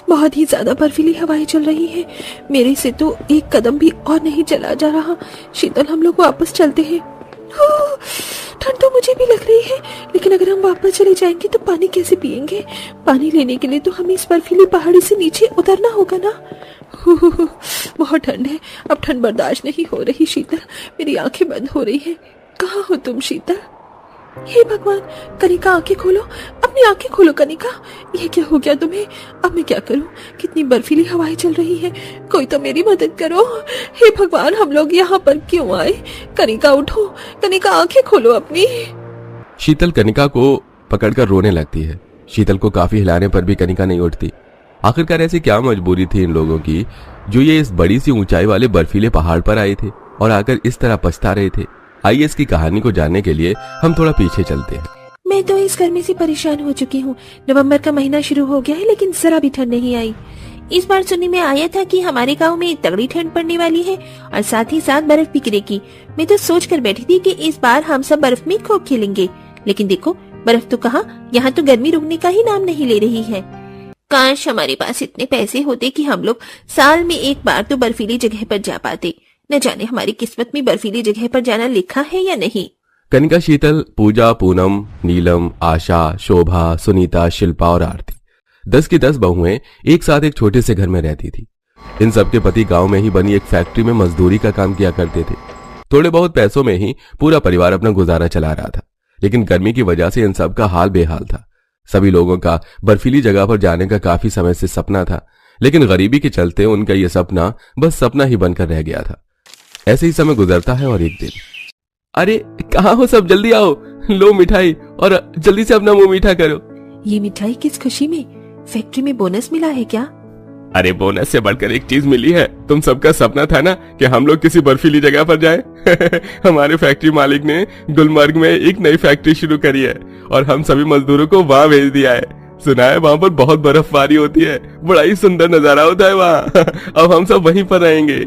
बहुत ही ज्यादा बर्फीली हवाएं चल रही हैं। मेरे से तो एक कदम भी और नहीं चला जा रहा। शीतल, हम लोग वापस चलते हैं। ठंड तो मुझे भी लग रही है, लेकिन अगर हम वापस चले जाएंगे तो पानी कैसे पिएंगे? पानी लेने के लिए तो हमें इस बर्फीली पहाड़ी से नीचे उतरना होगा ना। बहुत ठंड है, अब ठंड बर्दाश्त नहीं हो रही। शीतल, मेरी आंखें बंद हो रही हैं। कहाँ हो तुम शीतल? हे भगवान, कनिका आंखें खोलो, अपनी आंखें खोलो कनिका। ये क्या हो गया तुम्हें? अब मैं क्या करूं? कितनी बर्फीली हवाएं चल रही हैं। कोई तो मेरी मदद करो। हे भगवान, हम लोग यहाँ पर क्यों आए? कनिका उठो, कनिका आंखें खोलो अपनी। शीतल कनिका को पकड़कर रोने लगती है। शीतल को काफी हिलाने पर भी कनिका नहीं उठती। आखिरकार ऐसी क्या मजबूरी थी इन लोगों की जो ये इस बड़ी सी ऊंचाई वाले बर्फीले पहाड़ पर आए थे और आकर इस तरह पछता रहे थे। आइए इसकी कहानी को जानने के लिए हम थोड़ा पीछे चलते हैं। मैं तो इस गर्मी से परेशान हो चुकी हूँ। नवंबर का महीना शुरू हो गया है, लेकिन जरा भी ठंड नहीं आई। इस बार सुनने में आया था कि हमारे गांव में तगड़ी ठंड पड़ने वाली है और साथ ही साथ बर्फ भी गिरेगी। मैं तो सोच कर बैठी थी कि इस बार हम सब बर्फ में खूब खेलेंगे, लेकिन देखो बर्फ तो कहाँ, यहाँ तो गर्मी रुकने का ही नाम नहीं ले रही है। काश हमारे पास इतने पैसे होते कि हम लोग साल में एक बार तो बर्फीली जगह पर जा पाते। न जाने हमारी किस्मत में बर्फीली जगह पर जाना लिखा है या नहीं। कनिका, शीतल, पूजा, पूनम, नीलम, आशा, शोभा, सुनीता, शिल्पा और आरती 10 की 10 बहुएं एक साथ एक छोटे से घर में रहती थी। इन सबके पति गांव में ही बनी एक फैक्ट्री में मजदूरी का काम किया करते थे। थोड़े बहुत पैसों में ही पूरा परिवार अपना गुजारा चला रहा था, लेकिन गर्मी की वजह से इन सब का हाल बेहाल था। सभी लोगों का बर्फीली जगह पर जाने का काफी समय से सपना था, लेकिन गरीबी के चलते उनका यह सपना बस सपना ही बनकर रह गया था। ऐसे ही समय गुजरता है और एक दिन, अरे कहाँ हो सब, जल्दी आओ, लो मिठाई और जल्दी से अपना मुंह मीठा करो। ये मिठाई किस खुशी में? फैक्ट्री में बोनस मिला है क्या? अरे बोनस से बढ़कर एक चीज मिली है। तुम सबका सपना था ना कि हम लोग किसी बर्फीली जगह पर जाएं। हमारे फैक्ट्री मालिक ने गुलमर्ग में एक नई फैक्ट्री शुरू करी है और हम सभी मजदूरों को वहाँ भेज दिया है। सुना है वहाँ पर बहुत बर्फबारी होती है, बड़ा ही सुंदर नजारा होता है वहाँ। अब हम सब वहीं पर रहेंगे।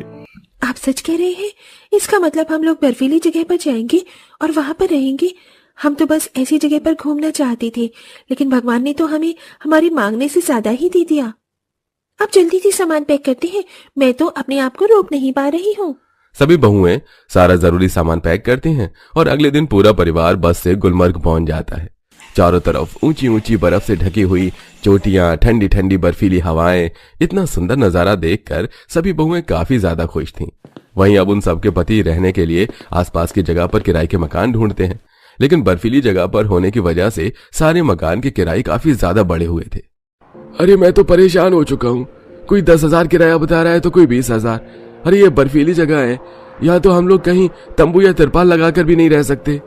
आप सच कह रहे हैं? इसका मतलब हम लोग बर्फीली जगह पर जाएंगे और वहाँ पर रहेंगे? हम तो बस ऐसी जगह पर घूमना चाहते थे, लेकिन भगवान ने तो हमें हमारी मांगने से ज्यादा ही दे दिया। अब जल्दी से सामान पैक करते हैं, मैं तो अपने आप को रोक नहीं पा रही हूँ। सभी बहुएं सारा जरूरी सामान पैक करती हैं और अगले दिन पूरा परिवार बस से गुलमर्ग पहुंच जाता है। चारों तरफ ऊंची ऊंची बर्फ से ढकी हुई चोटियां, ठंडी ठंडी बर्फीली हवाएं, इतना सुंदर नजारा देखकर सभी बहुएं काफी ज्यादा खुश थीं। वहीं अब उन सबके पति रहने के लिए आसपास की जगह पर किराए के मकान ढूंढते हैं, लेकिन बर्फीली जगह पर होने की वजह से सारे मकान के किराए काफी ज्यादा बढ़े हुए थे। अरे मैं तो परेशान हो चुका हूँ। कोई 10,000 किराया बता रहा है तो कोई 20,000। अरे ये बर्फीली जगह है, यहाँ तो हम लोग कहीं तंबू या तिरपाल लगाकर भी नहीं रह सकते।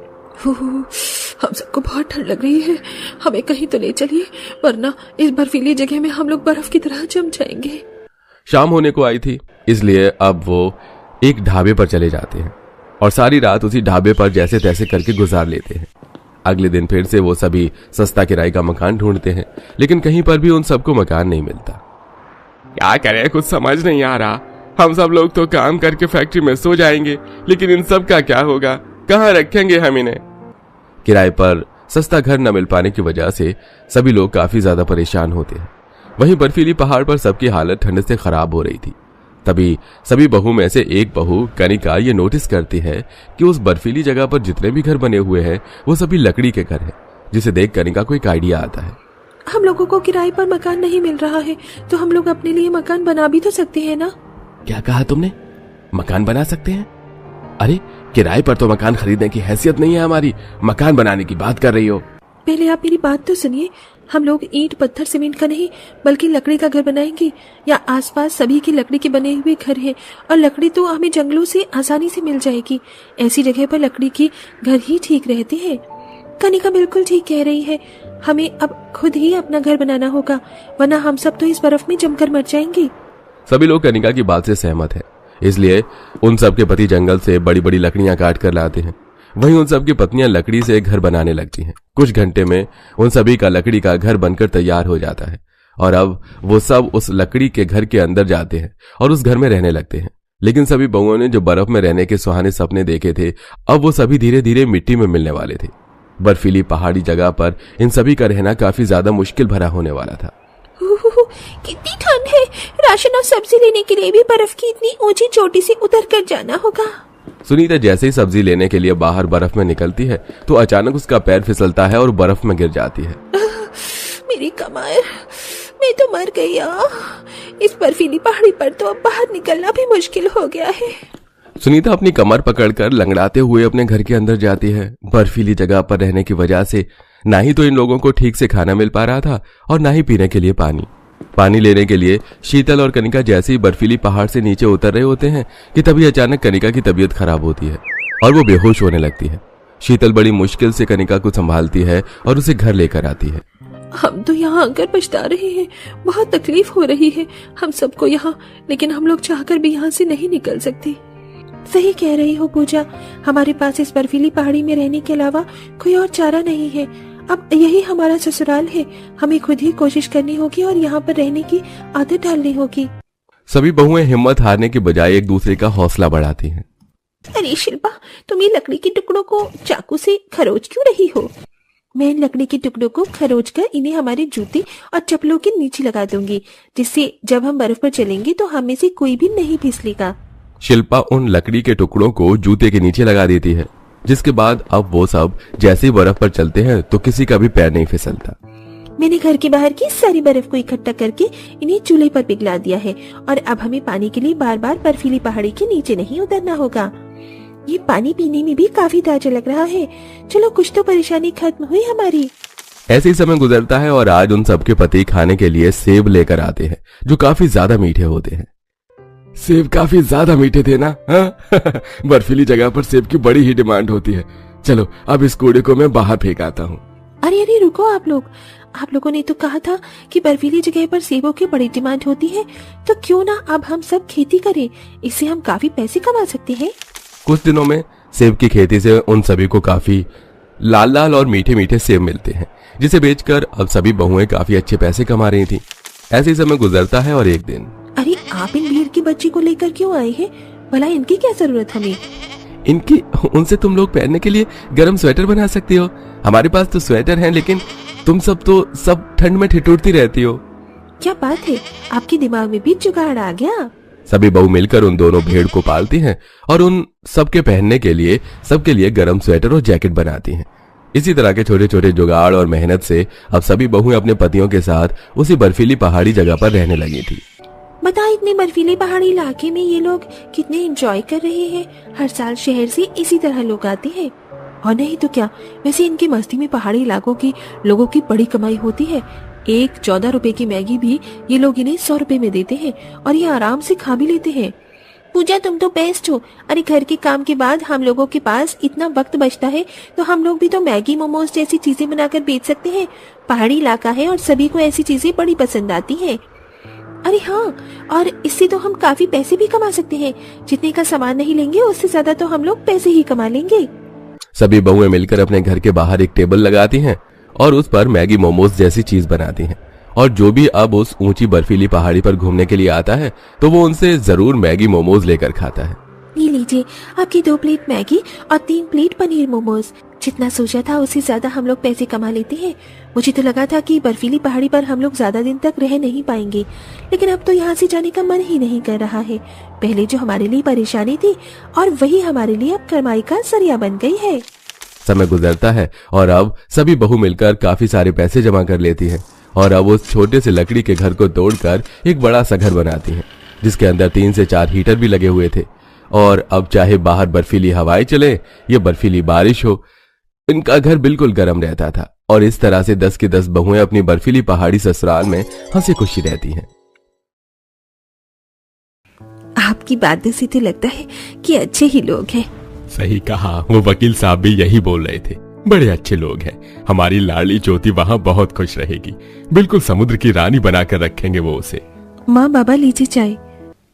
हम सबको बहुत ठंड लग रही है, हमें कहीं तो ले चलिए, वरना इस बर्फीली जगह में हम लोग बर्फ की तरह जम जाएंगे। शाम होने को आई थी, इसलिए अब वो एक ढाबे पर चले जाते हैं और सारी रात उसी ढाबे पर जैसे तैसे करके गुजार लेते हैं। अगले दिन फिर से वो सभी सस्ता किराए का मकान ढूंढते हैं, लेकिन कहीं पर भी उन सबको मकान नहीं मिलता। क्या करें, कुछ समझ नहीं आ रहा। हम सब लोग तो काम करके फैक्ट्री में सो जाएंगे, लेकिन इन सब का क्या होगा? कहाँ रखेंगे हम इन्हें? किराए पर सस्ता घर न मिल पाने की वजह से सभी लोग काफी ज्यादा परेशान होते हैं। वहीं बर्फीली पहाड़ पर सबकी हालत ठंड से खराब हो रही थी। तभी सभी बहू में से एक बहू कनिका ये नोटिस करती है कि उस बर्फीली जगह पर जितने भी घर बने हुए हैं वो सभी लकड़ी के घर हैं, जिसे देख कनिका को एक आइडिया आता है। हम लोगों को किराए पर मकान नहीं मिल रहा है, तो हम लोग अपने लिए मकान बना भी तो सकते हैं ना? क्या कहा तुमने? मकान बना सकते हैं? अरे किराए पर तो मकान खरीदने की हैसियत नहीं है हमारी, मकान बनाने की बात कर रही हो। पहले आप मेरी बात तो सुनिए। हम लोग ईंट पत्थर सीमेंट का नहीं बल्कि लकड़ी का घर बनाएंगे। या आसपास सभी के लकड़ी के बने हुए घर हैं और लकड़ी तो हमें जंगलों से आसानी से मिल जाएगी। ऐसी जगह पर लकड़ी के घर ही ठीक रहते हैं। कनिका बिल्कुल ठीक कह रही है, हमें अब खुद ही अपना घर बनाना होगा, वरना हम सब तो इस बर्फ में जमकर मर जाएंगे। सभी लोग कनिका की बात से सहमत हैं, इसलिए उन सबके पति जंगल से बड़ी बड़ी लकड़ियां काट कर लाते हैं। वहीं उन सबकी पत्नियां लकड़ी से घर बनाने लगती हैं। कुछ घंटे में उन सभी का लकड़ी का घर बनकर तैयार हो जाता है और अब वो सब उस लकड़ी के घर के अंदर जाते हैं और उस घर में रहने लगते हैं। लेकिन सभी बहुओं ने जो बर्फ में रहने के सुहाने सपने देखे थे, अब वो सभी धीरे धीरे मिट्टी में मिलने वाले थे। बर्फीली पहाड़ी जगह पर इन सभी का रहना काफी ज्यादा मुश्किल भरा होने वाला था। कितनी ठंड है। राशन और सब्जी लेने के लिए भी बर्फ की इतनी ऊंची चोटी से उतर कर जाना होगा। सुनीता जैसे ही सब्जी लेने के लिए बाहर बर्फ में निकलती है तो अचानक उसका पैर फिसलता है और बर्फ में गिर जाती है। मेरी कमर, मैं तो मर गई। इस बर्फीली पहाड़ी पर तो अब बाहर निकलना भी मुश्किल हो गया है। सुनीता अपनी कमर पकड़कर लंगड़ाते हुए अपने घर के अंदर जाती है। बर्फीली जगह पर रहने की वजह से ना ही तो इन लोगों को ठीक से खाना मिल पा रहा था और ना ही पीने के लिए पानी लेने के लिए शीतल और कनिका जैसे ही बर्फीली पहाड़ से नीचे उतर रहे होते हैं कि तभी अचानक कनिका की तबीयत खराब होती है और वो बेहोश होने लगती है। शीतल बड़ी मुश्किल से कनिका को संभालती है और उसे घर लेकर आती है। हम तो यहाँ आकर पछता रहे हैं, बहुत तकलीफ हो रही है हम सबको यहाँ, लेकिन हम लोग चाहकर भी यहाँ से नहीं निकल सकते। सही कह रही हो पूजा, हमारे पास इस बर्फीली पहाड़ी में रहने के अलावा कोई और चारा नहीं है। अब यही हमारा ससुराल है, हमें खुद ही कोशिश करनी होगी और यहाँ पर रहने की आदत डालनी होगी। सभी बहुएं हिम्मत हारने के बजाय एक दूसरे का हौसला बढ़ाती हैं। अरे शिल्पा, तुम ये लकड़ी के टुकड़ों को चाकू से खरोच क्यों रही हो? मैं इन लकड़ी के टुकड़ों को खरोच कर इन्हें हमारे जूते और चप्पलों के नीचे लगा दूंगी, जिससे जब हम बर्फ पर चलेंगे तो हमें से कोई भी नहीं फिसलेगा। शिल्पा उन लकड़ी के टुकड़ों को जूते के नीचे लगा देती है, जिसके बाद अब वो सब जैसे ही बर्फ पर चलते हैं तो किसी का भी पैर नहीं फिसलता। मैंने घर के बाहर की सारी बर्फ को इकट्ठा करके इन्हें चूल्हे पर पिघला दिया है और अब हमें पानी के लिए बार बार बर्फीली पहाड़ी के नीचे नहीं उतरना होगा। ये पानी पीने में भी काफी ताजा लग रहा है। चलो, कुछ तो परेशानी खत्म हुई हमारी। ऐसे ही समय गुजरता है और आज उन सबके पति खाने के लिए सेब लेकर आते हैं, जो काफी ज्यादा मीठे होते हैं। सेब काफी ज्यादा मीठे थे ना? बर्फीली जगह पर सेब की बड़ी ही डिमांड होती है। चलो, अब इस कूड़े को मैं बाहर फेंक आता हूँ। अरे अरे रुको, आप लोगों ने तो कहा था कि बर्फीली जगह पर सेबों की बड़ी डिमांड होती है, तो क्यों ना अब हम सब खेती करें, इससे हम काफी पैसे कमा सकते हैं। कुछ दिनों में सेब की खेती से उन सभी को काफी लाल लाल और मीठे मीठे सेब मिलते हैं, जिसे बेचकर अब सभी बहुएं काफी अच्छे पैसे कमा रही थी। ऐसे ही समय गुजरता है और एक दिन, अरे आप इन भीड़ की बच्ची को लेकर क्यों आए हैं? भला इनकी क्या जरूरत हमें? इनकी उनसे तुम लोग पहनने के लिए गर्म स्वेटर बना सकती हो। हमारे पास तो स्वेटर हैं, लेकिन तुम सब तो सब ठंड में ठिठुरती रहती हो। क्या बात है, आपके दिमाग में भी जुगाड़ आ गया? सभी बहू मिलकर उन दोनों भेड़ को पालती हैं और उन सबके पहनने के लिए सबके लिए गर्म स्वेटर और जैकेट बनाती हैं। इसी तरह के छोटे छोटे जुगाड़ और मेहनत से अब सभी बहुएं अपने पतियों के साथ उसी बर्फीली पहाड़ी जगह पर रहने लगी थी। बता, इतने बर्फीले पहाड़ी इलाके में ये लोग कितने एंजॉय कर रहे हैं। हर साल शहर से इसी तरह लोग आते हैं। और नहीं तो क्या, वैसे इनकी मस्ती में पहाड़ी इलाकों की लोगों की बड़ी कमाई होती है। एक 14 रुपए की मैगी भी ये लोग इन्हें 100 रुपए में देते हैं और ये आराम से खा भी लेते हैं। पूजा, तुम तो बेस्ट हो। अरे घर के काम के बाद हम लोगों के पास इतना वक्त बचता है तो हम लोग भी तो मैगी मोमोज जैसी चीजें बनाकर बेच सकते हैं। पहाड़ी इलाका है और सभी को ऐसी चीजें बड़ी पसंद आती हैं। अरे हाँ, और इससे तो हम काफी पैसे भी कमा सकते हैं। जितने का सामान नहीं लेंगे उससे ज्यादा तो हम लोग पैसे ही कमा लेंगे। सभी बहुएं मिलकर अपने घर के बाहर एक टेबल लगाती हैं और उस पर मैगी मोमोज जैसी चीज बनाती हैं। और जो भी अब उस ऊंची बर्फीली पहाड़ी पर घूमने के लिए आता है तो वो उनसे जरूर मैगी मोमोज लेकर खाता है। ये लीजिए आपकी 2 प्लेट मैगी और 3 प्लेट पनीर मोमोज। जितना सोचा था उससे ज्यादा हम लोग पैसे कमा लेते हैं। मुझे तो लगा था कि बर्फीली पहाड़ी पर हम लोग ज्यादा दिन तक रह नहीं पाएंगे, लेकिन अब तो यहाँ से जाने का मन ही नहीं कर रहा है। पहले जो हमारे लिए परेशानी थी और वही हमारे लिए अब कमाई का जरिया बन गई है। समय गुजरता है और अब सभी बहू मिलकर काफी सारे पैसे जमा कर लेती हैं और अब उस छोटे से लकड़ी के घर को तोड़कर एक बड़ा सा घर बनाती हैं, जिसके अंदर 3 से 4 हीटर भी लगे हुए थे। और अब चाहे बाहर बर्फीली हवाएं चले या बर्फीली बारिश हो, इनका घर बिल्कुल गर्म रहता था। और इस तरह से 10 की 10 बहुएं अपनी बर्फीली पहाड़ी ससुराल में हंसी खुशी रहती हैं। आपकी बातों से तो लगता है कि अच्छे ही लोग हैं। सही कहा, वो वकील साहब भी यही बोल रहे थे। बड़े अच्छे लोग हैं। हमारी लाडली ज्योति वहाँ बहुत खुश रहेगी। बिल्कुल समुद्र की रानी बनाकर रखेंगे वो उसे। माँ बाबा लीजिए चाय।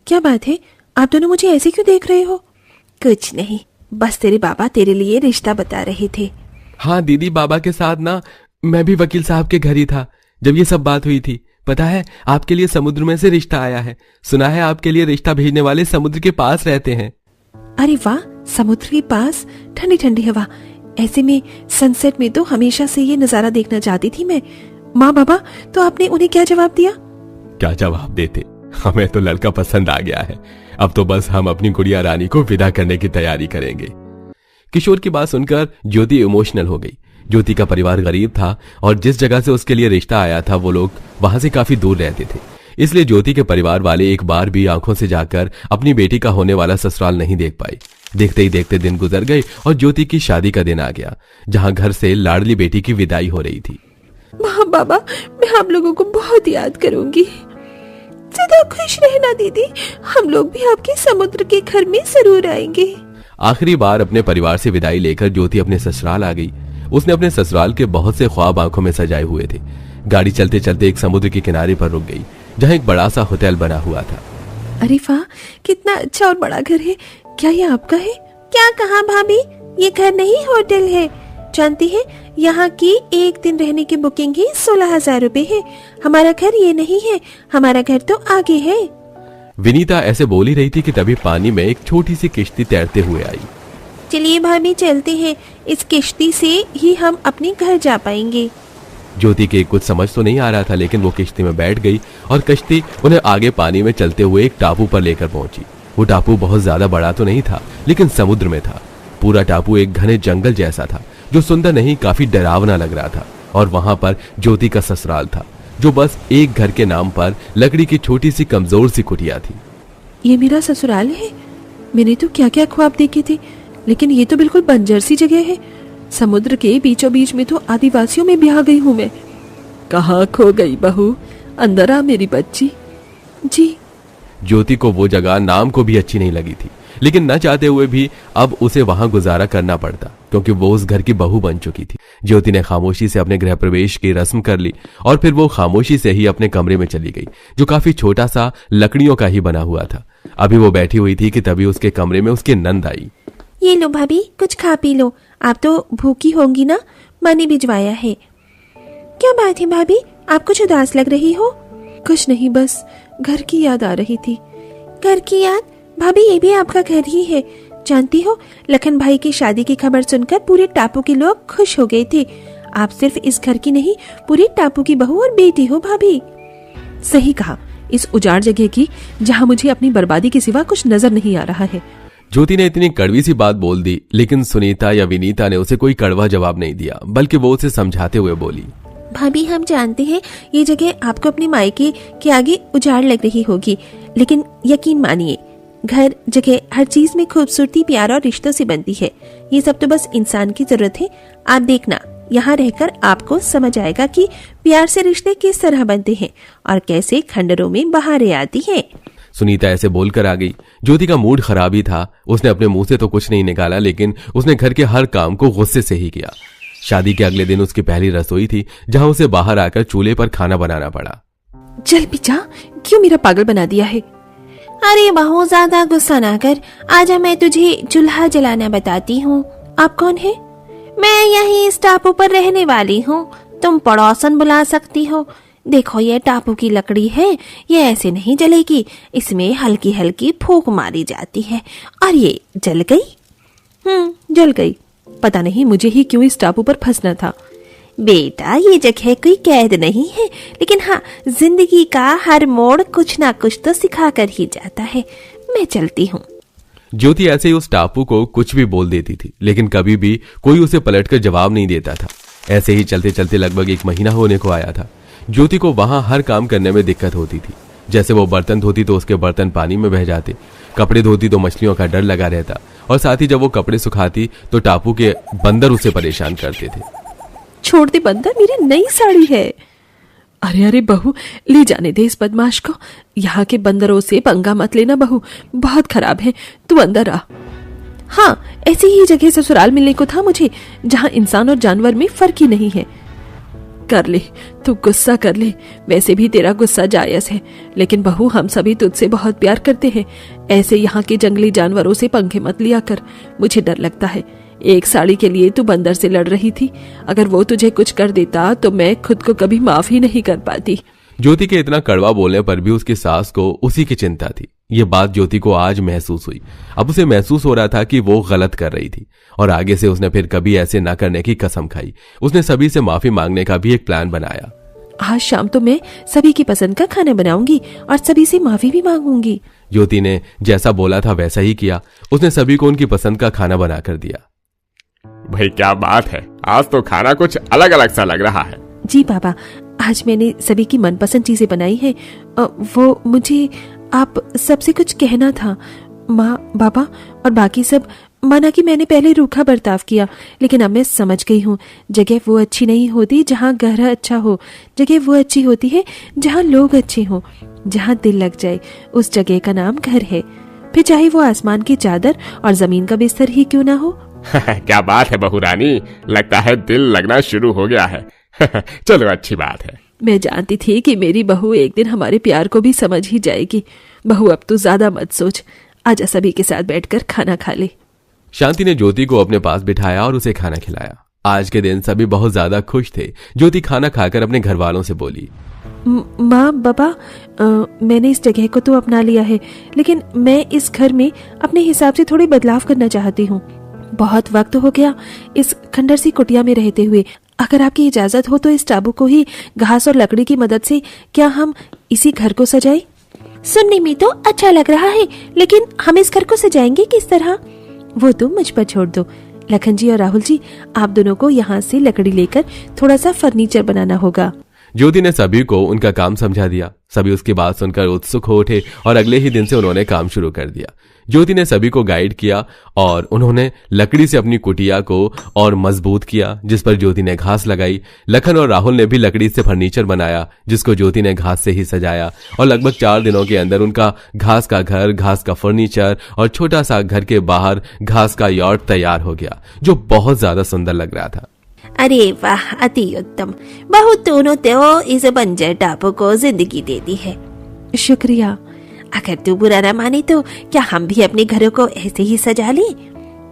क्या बात है, आप दोनों मुझे ऐसे क्यों देख रहे हो? कुछ नहीं, बस तेरे बाबा तेरे लिए रिश्ता बता रहे थे। हाँ दीदी, बाबा के साथ ना मैं भी वकील साहब के घर ही था जब ये सब बात हुई थी। पता है, आपके लिए समुद्र में से रिश्ता आया है। सुना है आपके लिए रिश्ता भेजने वाले समुद्र के पास रहते हैं। अरे वाह, समुद्र के पास, ठंडी ठंडी हवा। ऐसे में सनसेट में तो हमेशा से ये नजारा देखना चाहती थी मैं। माँ बाबा, तो आपने उन्हें क्या जवाब दिया? क्या जवाब देते। हमें तो लड़का पसंद आ गया है, अब तो बस हम अपनी गुड़िया रानी को विदा करने की तैयारी करेंगे। किशोर की बात सुनकर ज्योति इमोशनल हो गई। ज्योति का परिवार गरीब था और जिस जगह से उसके लिए रिश्ता आया था वो लोग वहां से काफी दूर रहते थे, इसलिए ज्योति के परिवार वाले एक बार भी आंखों से जाकर अपनी बेटी का होने वाला ससुराल नहीं देख पाए। देखते ही देखते दिन गुजर गए और ज्योति की शादी का दिन आ गया, जहां घर से लाडली बेटी की विदाई हो रही थी। माँ बाबा, मैं आप लोगों को बहुत याद करूंगी। सदा खुश रहना दीदी, हम लोग भी आपके समुद्र के घर में जरूर आएंगे। आखिरी बार अपने परिवार से विदाई लेकर ज्योति अपने ससुराल आ गई। उसने अपने ससुराल के बहुत से ख्वाब आंखों में सजाए हुए थे। गाड़ी चलते चलते एक समुद्र के किनारे पर रुक गई, जहां एक बड़ा सा होटल बना हुआ था। अरे वाह, कितना अच्छा और बड़ा घर है। क्या ये आपका है? क्या कहा भाभी, ये घर नहीं होटल है। जानती है, यहाँ की एक दिन रहने की बुकिंग ही 16,000 रुपए है। हमारा घर ये नहीं है, हमारा घर तो आगे है। विनीता ऐसे बोल ही रही थी कि तभी पानी में एक छोटी सी किश्ती तैरते हुए आई। चलिए भाभी चलते हैं, इस किश्ती से ही हम अपने घर जा पाएंगे। ज्योति के कुछ समझ तो नहीं आ रहा था, लेकिन वो किश्ती में बैठ गई और कश्ती उन्हें आगे पानी में चलते हुए एक टापू पर लेकर पहुंची। वो टापू बहुत ज्यादा बड़ा तो नहीं था, लेकिन समुद्र में था। पूरा टापू एक घने जंगल जैसा था, जो सुंदर नहीं काफी डरावना लग रहा था। और वहां पर ज्योति का ससुराल था, जो बस एक घर के नाम पर लकड़ी की छोटी सी कमजोर सी कुटिया थी। ये मेरा ससुराल है? मैंने तो क्या क्या ख्वाब देखे थे, लेकिन ये तो बिल्कुल बंजर सी जगह है। समुद्र के बीचों बीच में तो आदिवासियों में ब्याह गई हूँ मैं। कहाँ खो गई बहू, अंदर आ मेरी बच्ची। जी। ज्योति को वो जगह नाम को भी अच्छी नहीं लगी थी, लेकिन न चाहते हुए भी अब उसे वहां गुजारा करना पड़ता, क्योंकि वो उस घर की बहू बन चुकी थी। ज्योति ने खामोशी से अपने गृह प्रवेश की रस्म कर ली और फिर वो खामोशी से ही अपने कमरे में चली गई, जो काफी छोटा सा लकड़ियों का ही बना हुआ था। अभी वो बैठी हुई थी कि तभी उसके कमरे में उसकी नंद आई। ये लो भाभी, कुछ खा पी लो, आप तो भूखी होंगी ना, माँ ने भिजवाया है। क्या बात है भाभी, आप कुछ उदास लग रही हो? कुछ नहीं, बस घर की याद आ रही थी। घर की याद? भाभी ये भी आपका घर ही है। जानती हो, लखन भाई की शादी की खबर सुनकर पूरे टापू के लोग खुश हो गए थे। आप सिर्फ इस घर की नहीं, पूरे टापू की बहू और बेटी हो भाभी। सही कहा, इस उजाड़ जगह की जहाँ मुझे अपनी बर्बादी के सिवा कुछ नजर नहीं आ रहा है। ज्योति ने इतनी कड़वी सी बात बोल दी, लेकिन सुनीता या विनीता ने उसे कोई कड़वा जवाब नहीं दिया, बल्कि वो उसे समझाते हुए बोली। भाभी हम जानते हैं ये जगह आपको अपनी मायके के आगे उजाड़ लग रही होगी, लेकिन यकीन मानिए, घर जगह हर चीज में खूबसूरती, प्यार और रिश्तों से बनती है। ये सब तो बस इंसान की जरूरत है। आप देखना, यहाँ रहकर आपको समझ आएगा कि प्यार से रिश्ते किस तरह बनते हैं और कैसे खंडरों में बहारें आती हैं। सुनीता ऐसे बोलकर आ गई। ज्योति का मूड खराब ही था। उसने अपने मुंह से तो कुछ नहीं निकाला, लेकिन उसने घर के हर काम को गुस्से से ही किया। शादी के अगले दिन उसकी पहली रसोई थी, जहां उसे बाहर आकर चूल्हे पर खाना बनाना पड़ा। चल पिचा, क्यों मेरा पागल बना दिया है? अरे बहुत ज्यादा गुस्सा ना कर, आजा मैं तुझे चूल्हा जलाना बताती हूँ। आप कौन है? मैं यहीं इस टापू पर रहने वाली हूँ, तुम पड़ोसन बुला सकती हो। देखो ये टापू की लकड़ी है, ये ऐसे नहीं जलेगी, इसमें हल्की हल्की फूंक मारी जाती है और ये जल गई। जल गई। पता नहीं मुझे ही क्यों इस टापू पर फंसना था। बेटा ये जगह कोई कैद नहीं है, लेकिन हाँ, जिंदगी का हर मोड़ कुछ ना कुछ तो सिखा कर ही जाता है। मैं चलती हूँ। ज्योति ऐसे ही उस टापू को कुछ भी बोल देती थी, लेकिन कभी भी कोई उसे पलटकर जवाब नहीं देता था। ऐसे ही चलते चलते लगभग 1 महीना होने को आया था। ज्योति को वहां हर काम करने में दिक्कत होती थी। जैसे वो बर्तन धोती तो उसके बर्तन पानी में बह जाते, कपड़े धोती तो मछलियों का डर लगा रहता, और साथ ही जब वो कपड़े सुखाती तो टापू के बंदर उसे परेशान करते थे। छोड़ दे बंदर, मेरी नई साड़ी है। अरे अरे बहू, ले जाने दे इस बदमाश को। यहाँ के बंदरों से पंगा मत लेना बहू, बहुत खराब है। तू अंदर आ। हाँ, ऐसी ही जगह ससुराल मिलने को था मुझे, जहाँ इंसान और जानवर में फर्क ही नहीं है। कर ले, तू गुस्सा कर ले, वैसे भी तेरा गुस्सा जायज है, लेकिन बहू हम सभी तुझसे बहुत प्यार करते हैं। ऐसे यहाँ के जंगली जानवरों से पंखे मत लिया कर, मुझे डर लगता है। एक साड़ी के लिए तू बंदर से लड़ रही थी, अगर वो तुझे कुछ कर देता तो मैं खुद को कभी माफ ही नहीं कर पाती। ज्योति के इतना कड़वा बोलने पर भी उसकी सास को उसी की चिंता थी। ये बात ज्योति को आज महसूस हुई। अब उसे महसूस हो रहा था कि वो गलत कर रही थी, और आगे से उसने फिर कभी ऐसे ना करने की कसम खाई। उसने सभी से माफी मांगने का भी एक प्लान बनाया। आज शाम तो मैं सभी की पसंद का खाना बनाऊंगी और सभी से माफी भी मांगूंगी। ज्योति ने जैसा बोला था वैसा ही किया। उसने सभी को उनकी पसंद का खाना बनाकर दिया। भाई क्या बात है, आज तो खाना कुछ अलग अलग सा लग रहा है। जी पापा, आज मैंने सभी की मनपसंद चीजें बनाई हैं। वो मुझे आप सबसे कुछ कहना था। माँ, बाबा और बाकी सब, माना कि मैंने पहले रूखा बर्ताव किया, लेकिन अब मैं समझ गई हूँ जगह वो अच्छी नहीं होती जहाँ घर अच्छा हो। जगह वो अच्छी होती है जहाँ लोग अच्छे हों, जहाँ दिल लग जाए। उस जगह का नाम घर है, फिर चाहे वो आसमान की चादर और जमीन का बिस्तर ही क्यों ना हो। क्या बात है बहू रानी, लगता है दिल लगना शुरू हो गया है। चलो अच्छी बात है। मैं जानती थी कि मेरी बहू एक दिन हमारे प्यार को भी समझ ही जाएगी। बहू अब तो ज्यादा मत सोच, आजा सभी के साथ बैठकर खाना खा ले। शांति ने ज्योति को अपने पास बिठाया और उसे खाना खिलाया। आज के दिन सभी बहुत ज्यादा खुश थे। ज्योति खाना खाकर अपने घर वालों से बोली, माँ, बाबा, मैंने इस जगह को तो अपना लिया है, लेकिन मैं इस घर में अपने हिसाब से थोड़ी बदलाव करना चाहती हूँ। बहुत वक्त हो गया इस खंडर सी कुटिया में रहते हुए। अगर आपकी इजाजत हो तो इस टाबू को ही घास और लकड़ी की मदद से क्या हम इसी घर को सजाएं? सुनने में तो अच्छा लग रहा है, लेकिन हम इस घर को सजाएंगे किस तरह? वो तुम मुझ पर छोड़ दो। लखन जी और राहुल जी, आप दोनों को यहाँ से लकड़ी लेकर थोड़ा सा फर्नीचर बनाना होगा। ज्योति ने सभी को उनका काम समझा दिया। सभी उसकी बात सुनकर उत्सुक हो उठे और अगले ही दिन से उन्होंने काम शुरू कर दिया। ज्योति ने सभी को गाइड किया और उन्होंने लकड़ी से अपनी कुटिया को और मजबूत किया, जिस पर ज्योति ने घास लगाई। लखन और राहुल ने भी लकड़ी से फर्नीचर बनाया, जिसको ज्योति ने घास से ही सजाया। और लगभग 4 दिनों के अंदर उनका घास का घर, घास का फर्नीचर और छोटा सा घर के बाहर घास का यॉट तैयार हो गया, जो बहुत ज्यादा सुंदर लग रहा था। अरे वाह, अति उत्तम। बहू दोनों तो इस बंजर टापू को जिंदगी देती है। शुक्रिया। अगर तू बुरा न माने तो क्या हम भी अपने घरों को ऐसे ही सजा लें?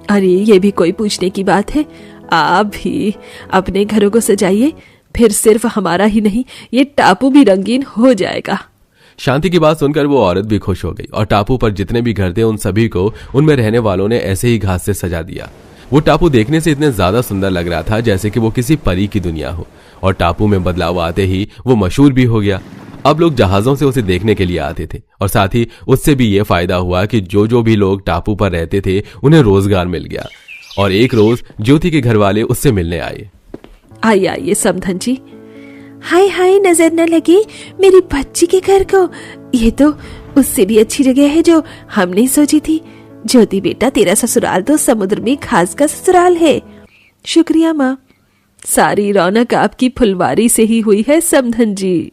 अरे ये भी कोई पूछने की बात है? आप भी अपने घरों को सजाइए, फिर सिर्फ हमारा ही नहीं, ये टापू भी रंगीन हो जाएगा। शांति की बात सुनकर वो औरत भी खुश हो गई और टापू पर जितने भी घर थे उन सभी को उनमें रहने वालों ने ऐसे ही घास से सजा दिया। वो टापू देखने से इतने ज्यादा सुंदर लग रहा था जैसे कि वो किसी परी की दुनिया हो। और टापू में बदलाव आते ही वो मशहूर भी हो गया। अब लोग जहाजों से उसे देखने के लिए आते थे और साथ ही उससे भी ये फायदा हुआ कि जो भी लोग टापू पर रहते थे उन्हें रोजगार मिल गया। और एक रोज ज्योति के घर वाले उससे मिलने आए। आइए आइए समधन जी। हाय हाय, नजर न लगे मेरी बच्ची के घर को। ये तो उससे भी अच्छी जगह है जो हमने सोची थी। ज्योति बेटा, तेरा ससुराल तो समुद्र में घास का ससुराल है। शुक्रिया माँ, सारी रौनक आपकी फुलवारी से ही हुई है समधन जी।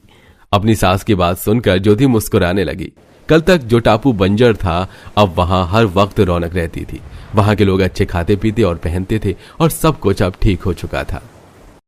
अपनी सास की बात सुनकर ज्योति मुस्कुराने लगी। कल तक जो टापू बंजर था, अब वहां हर वक्त रौनक रहती थी। वहां के लोग अच्छे खाते पीते और पहनते थे और सब कुछ अब ठीक हो चुका था।